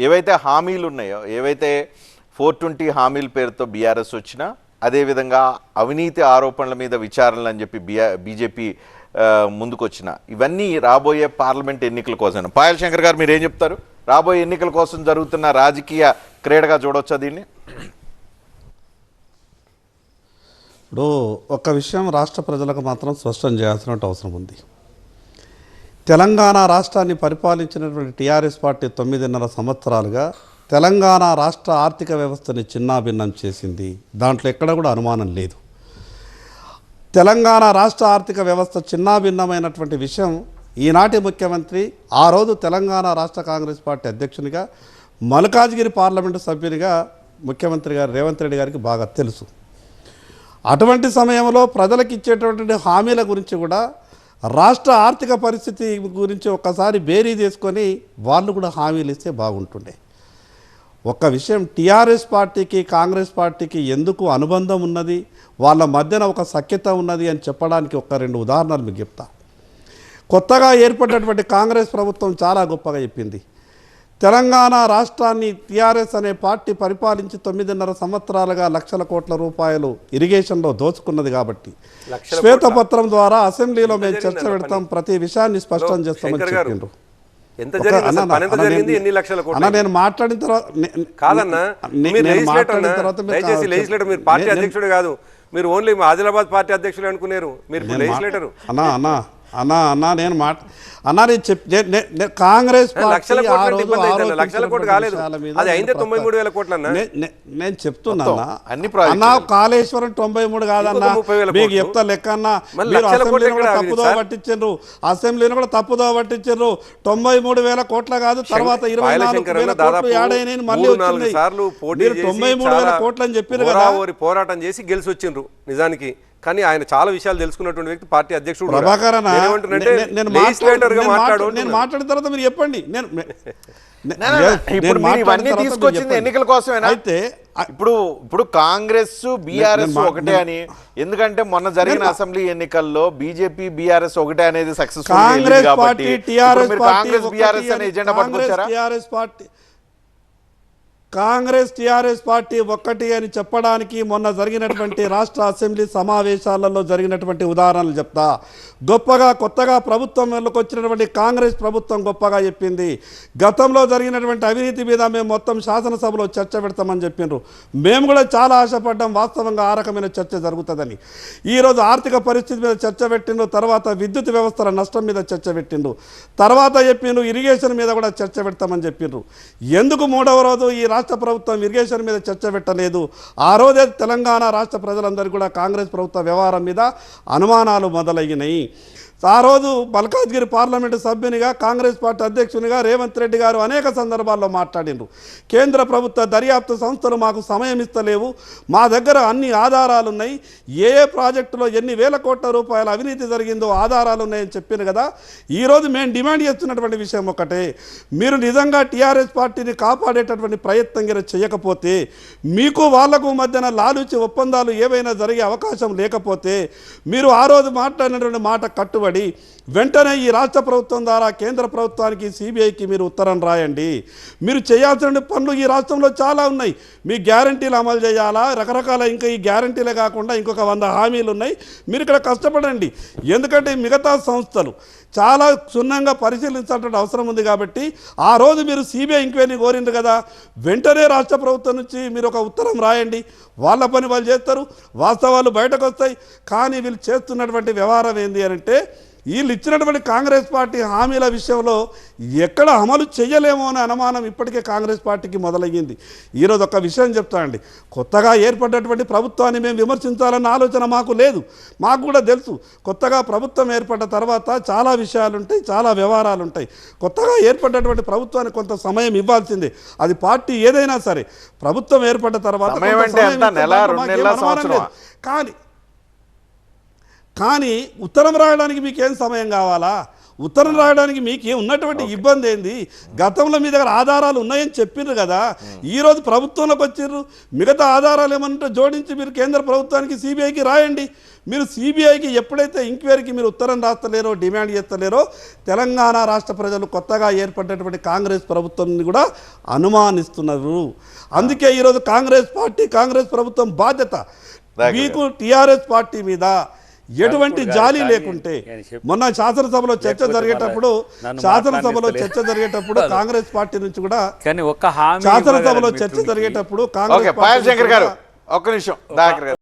ఏవైతే హామీలు ఉన్నాయో, ఏవైతే 420 హామీల పేరుతో బీఆర్ఎస్ వచ్చినా, అదేవిధంగా అవినీతి ఆరోపణల మీద విచారణలు అని చెప్పి బీజేపీ ముందుకొచ్చిన, ఇవన్నీ రాబోయే పార్లమెంట్ ఎన్నికల కోసం. పాయల్ శంకర్ గారు మీరు ఏం చెప్తారు? రాబోయే ఎన్నికల కోసం జరుగుతున్న రాజకీయ క్రీడగా చూడొచ్చా దీన్ని? ఇప్పుడు ఒక్క విషయం రాష్ట్ర ప్రజలకు మాత్రం స్పష్టం చేయాల్సిన అవసరం ఉంది. తెలంగాణ రాష్ట్రాన్ని పరిపాలించినటువంటి టీఆర్ఎస్ పార్టీ 9.5 సంవత్సరాలుగా తెలంగాణ రాష్ట్ర ఆర్థిక వ్యవస్థని చిన్నాభిన్నం చేసింది. దాంట్లో ఎక్కడ కూడా అనుమానం లేదు. తెలంగాణ రాష్ట్ర ఆర్థిక వ్యవస్థ చిన్నాభిన్నమైనటువంటి విషయం ఈనాటి ముఖ్యమంత్రి, ఆ రోజు తెలంగాణ రాష్ట్ర కాంగ్రెస్ పార్టీ అధ్యక్షునిగా, మల్కాజ్గిరి పార్లమెంటు సభ్యునిగా ముఖ్యమంత్రి గారు రేవంత్ రెడ్డి గారికి బాగా తెలుసు. అటువంటి సమయంలో ప్రజలకు ఇచ్చేటటువంటి హామీల గురించి కూడా, రాష్ట్ర ఆర్థిక పరిస్థితి గురించి ఒక్కసారి బేరీ చేసుకొని వాళ్ళు కూడా హామీలు ఇస్తే బాగుంటుండే. ఒక్క విషయం, టీఆర్ఎస్ పార్టీకి కాంగ్రెస్ పార్టీకి ఎందుకు అనుబంధం ఉన్నది, వాళ్ళ మధ్యన ఒక సఖ్యత ఉన్నది అని చెప్పడానికి ఒక 2 ఉదాహరణలు మీకు చెప్తా. కొత్తగా ఏర్పడినటువంటి కాంగ్రెస్ ప్రభుత్వం చాలా గొప్పగా చెప్పింది. తెలంగాణ రాష్ట్రాన్ని టీఆర్ఎస్ అనే పార్టీ పరిపాలించి 9.5 సంవత్సరాలుగా లక్షల కోట్ల రూపాయలు ఇరిగేషన్లో దోచుకున్నది కాబట్టి శ్వేతపత్రం ద్వారా అసెంబ్లీలో మేము చర్చ పెడతాం, ప్రతి విషయాన్ని స్పష్టం చేస్తామని చెప్పిండ్రు. నేను మాట్లాడిన తర్వాత మీరు ఓన్లీ ఆదిలాబాద్ పార్టీ అధ్యక్షులు అనుకున్నారు. మీరు కాంగ్రెస్ లక్షల కోట్లు కాలేదు, అది అయిందే 93,000 కోట్లు అన్న. నేను చెప్తున్నా కాళేశ్వరం 93 కాదన్నా, మీకు చెప్తా లెక్క అన్నా. తప్పుదో పట్టించారు, అసెంబ్లీని కూడా తప్పుదో పట్టించారు. 93,000 కోట్ల కాదు, తర్వాత 24,000 కోట్లు యాడైనాయి మళ్ళీ వచ్చింది. 93,000 కోట్లు అని చెప్పారు కదా. పోరాటం చేసి గెలిచి వచ్చిండ్రు నిజానికి. కానీ ఆయన చాలా విషయాలు తెలుసుకున్నటువంటి వ్యక్తి, పార్టీ అధ్యక్షుడు. నేను మాట్లాడిన తర్వాత మీరు చెప్పండి. తీసుకొచ్చింది ఎన్నికల కోసమేనా? అయితే ఇప్పుడు కాంగ్రెస్ బీఆర్ఎస్ ఒకటే అని, ఎందుకంటే మొన్న జరిగిన అసెంబ్లీ ఎన్నికల్లో బీజేపీ బీఆర్ఎస్ ఒకటే అనేది successful. Congress party TRS BRS అనే ఎజెండా పట్టుకొచ్చారా? కాంగ్రెస్ టీఆర్ఎస్ పార్టీ ఒక్కటి అని చెప్పడానికి మొన్న జరిగినటువంటి రాష్ట్ర అసెంబ్లీ సమావేశాలలో జరిగినటువంటి ఉదాహరణలు చెప్తా. గొప్పగా కొత్తగా ప్రభుత్వం వచ్చినటువంటి కాంగ్రెస్ ప్రభుత్వం గొప్పగా చెప్పింది. గతంలో జరిగినటువంటి అవినీతి మీద మేము మొత్తం శాసనసభలో చర్చ పెడతామని చెప్పిండ్రు. మేము కూడా చాలా ఆశపడ్డాం, వాస్తవంగా ఆ రకమైన చర్చ జరుగుతుందని. ఈరోజు ఆర్థిక పరిస్థితి మీద చర్చ పెట్టిండ్రు, తర్వాత విద్యుత్ వ్యవస్థల నష్టం మీద చర్చ పెట్టిండ్రు, తర్వాత చెప్పిండ్రు ఇరిగేషన్ మీద కూడా చర్చ పెడతామని చెప్పిండ్రు. ఎందుకు 3వ రోజు ఈ రాష్ట్ర ప్రభుత్వం ఇరిగేషన్ మీద చర్చ పెట్టలేదు? ఆ రోజే తెలంగాణ రాష్ట్ర ప్రజలందరికీ కూడా కాంగ్రెస్ ప్రభుత్వ వ్యవహారం మీద అనుమానాలు మొదలయ్యినాయి. ఆ రోజు మల్కాజ్గిరి పార్లమెంటు సభ్యునిగా, కాంగ్రెస్ పార్టీ అధ్యక్షునిగా రేవంత్ రెడ్డి గారు అనేక సందర్భాల్లో మాట్లాడిండ్రు. కేంద్ర ప్రభుత్వ దర్యాప్తు సంస్థలు మాకు సమయం ఇస్తలేవు, మా దగ్గర అన్ని ఆధారాలు ఉన్నాయి, ఏ ప్రాజెక్టులో ఎన్ని వేల కోట్ల రూపాయల అవినీతి జరిగిందో ఆధారాలు ఉన్నాయని చెప్పాను కదా. ఈరోజు మేము డిమాండ్ చేస్తున్నటువంటి విషయం ఒకటే, మీరు నిజంగా టీఆర్ఎస్ పార్టీని కాపాడేటటువంటి ప్రయత్నం చేయకపోతే, మీకు వాళ్లకు మధ్యన లాలూచి ఒప్పందాలు ఏవైనా జరిగే అవకాశం లేకపోతే, మీరు ఆ రోజు మాట్లాడినటువంటి మాట కట్టుబడి వెంటనే ఈ రాష్ట్ర ప్రభుత్వం ద్వారా కేంద్ర ప్రభుత్వానికి, సిబిఐకి మీరు ఉత్తరం రాయండి. మీరు చేయాల్సిన పనులు ఈ రాష్ట్రంలో చాలా ఉన్నాయి. మీ గ్యారంటీలు అమలు చేయాలా, రకరకాల ఇంకా ఈ గ్యారంటీలే కాకుండా ఇంకొక 100 హామీలు ఉన్నాయి. మీరు ఇక్కడ కష్టపడండి. ఎందుకంటే మిగతా సంస్థలు చాలా క్షుణ్ణంగా పరిశీలించాల్సిన అవసరం ఉంది. కాబట్టి ఆ రోజు మీరు సిబిఐ ఎంక్వైరీ కోరింది కదా, వెంటనే రాష్ట్ర ప్రభుత్వం నుంచి మీరు ఒక ఉత్తరం రాయండి. వాళ్ళ పని వాళ్ళు చేస్తారు, వాస్తవాలు బయటకు వస్తాయి. కానీ వీళ్ళు చేస్తున్నటువంటి వ్యవహారం ఏంటి అంటే, వీళ్ళు ఇచ్చినటువంటి కాంగ్రెస్ పార్టీ హామీల విషయంలో ఎక్కడ అమలు చేయలేమో అనే అనుమానం ఇప్పటికే కాంగ్రెస్ పార్టీకి మొదలయ్యింది. ఈరోజు ఒక విషయం చెప్తానండి, కొత్తగా ఏర్పడ్డటువంటి ప్రభుత్వాన్ని మేము విమర్శించాలన్న ఆలోచన మాకు లేదు. మాకు కూడా తెలుసు, కొత్తగా ప్రభుత్వం ఏర్పడ్డ తర్వాత చాలా విషయాలు ఉంటాయి, చాలా వ్యవహారాలు ఉంటాయి. కొత్తగా ఏర్పడ్డటువంటి ప్రభుత్వానికి కొంత సమయం ఇవ్వాల్సిందే. అది పార్టీ ఏదైనా సరే, ప్రభుత్వం ఏర్పడ్డ తర్వాత కానీ ఉత్తరం రాయడానికి మీకేం సమయం కావాలా? ఉత్తరం రాయడానికి మీకు ఉన్నటువంటి ఇబ్బంది ఏంది? గతంలో మీ దగ్గర ఆధారాలు ఉన్నాయని చెప్పిండ్రు కదా, ఈరోజు ప్రభుత్వంలోకి వచ్చిర్రు, మిగతా ఆధారాలు ఏమంటే జోడించి మీరు కేంద్ర ప్రభుత్వానికి సిబిఐకి రాయండి. మీరు సిబిఐకి ఎప్పుడైతే ఎంక్వైరీకి మీరు ఉత్తరం రాస్తలేరో, డిమాండ్ చేస్తలేరో, తెలంగాణ రాష్ట్ర ప్రజలు కొత్తగా ఏర్పడినటువంటి కాంగ్రెస్ ప్రభుత్వాన్ని కూడా అనుమానిస్తున్నారు. అందుకే ఈరోజు కాంగ్రెస్ ప్రభుత్వం బాధ్యత మీకు టీఆర్ఎస్ పార్టీ మీద ఎటువంటి జాలి లేకుంటే, మొన్న శాసనసభలో చర్చ జరిగేటప్పుడు కాంగ్రెస్ పార్టీ నుంచి కూడా శాసనసభలో చర్చ జరిగేటప్పుడు కాంగ్రెస్ పాయల్ శంకర్ గారు ఒక్క నిమిషం.